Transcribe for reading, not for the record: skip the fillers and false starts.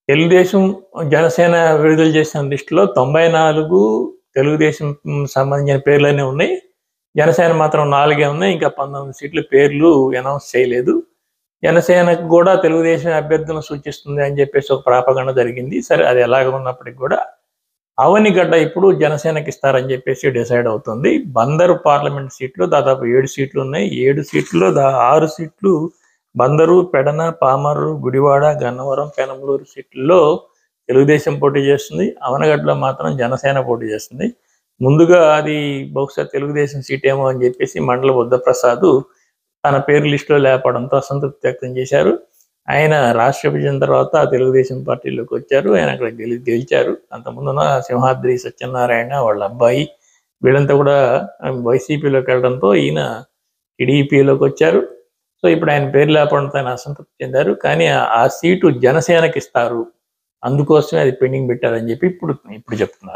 తెలుగుదేశం, జనసేన విడుదల చేసిన లిస్టులో 94 తెలుగుదేశం సంబంధించిన పేర్లనే ఉన్నాయి. జనసేన మాత్రం 4 ఉన్నాయి. ఇంకా 19 సీట్ల పేర్లు అనౌన్స్ చేయలేదు. జనసేనకు కూడా తెలుగుదేశం అభ్యర్థులను సూచిస్తుంది అని చెప్పేసి ఒక ప్రాపగండ జరిగింది. సరే, అది ఎలాగ ఉన్నప్పటికీ కూడా అవనిగడ్డ ఇప్పుడు జనసేనకి ఇస్తారని చెప్పేసి డిసైడ్ అవుతుంది. బందరు పార్లమెంట్ సీట్లు దాదాపు 7 సీట్లు ఉన్నాయి. 7 సీట్లలో 6 సీట్లు బందరు, పెడన, పామర్రు, గుడివాడ, గన్నవరం, పెనమలూరు సీట్లలో తెలుగుదేశం పోటీ చేస్తుంది. అవనగడ్డలో మాత్రం జనసేన పోటీ చేస్తుంది. ముందుగా అది బహుశా తెలుగుదేశం సీట్ ఏమో అని చెప్పేసి మండల బుద్ధప్రసాద్ తన పేరు లిస్టులో లేపడంతో అసంతృప్తి వ్యక్తం చేశారు. ఆయన రాష్ట్ర విభజన తర్వాత తెలుగుదేశం పార్టీలోకి వచ్చారు. ఆయన అక్కడ గెలిచారు. అంతకుముందున సింహాద్రి సత్యనారాయణ వాళ్ళ అబ్బాయి వీళ్ళంతా కూడా వైసీపీలోకి వెళ్ళడంతో ఈయన టీడీపీలోకి వచ్చారు. సో ఇప్పుడు ఆయన పేరు లేపడంతో ఆయన అసంతృప్తి చెందారు. కానీ ఆ సీటు జనసేనకి ఇస్తారు, అందుకోసమే అది పెండింగ్ పెట్టారని చెప్పి ఇప్పుడు చెప్తున్నారు.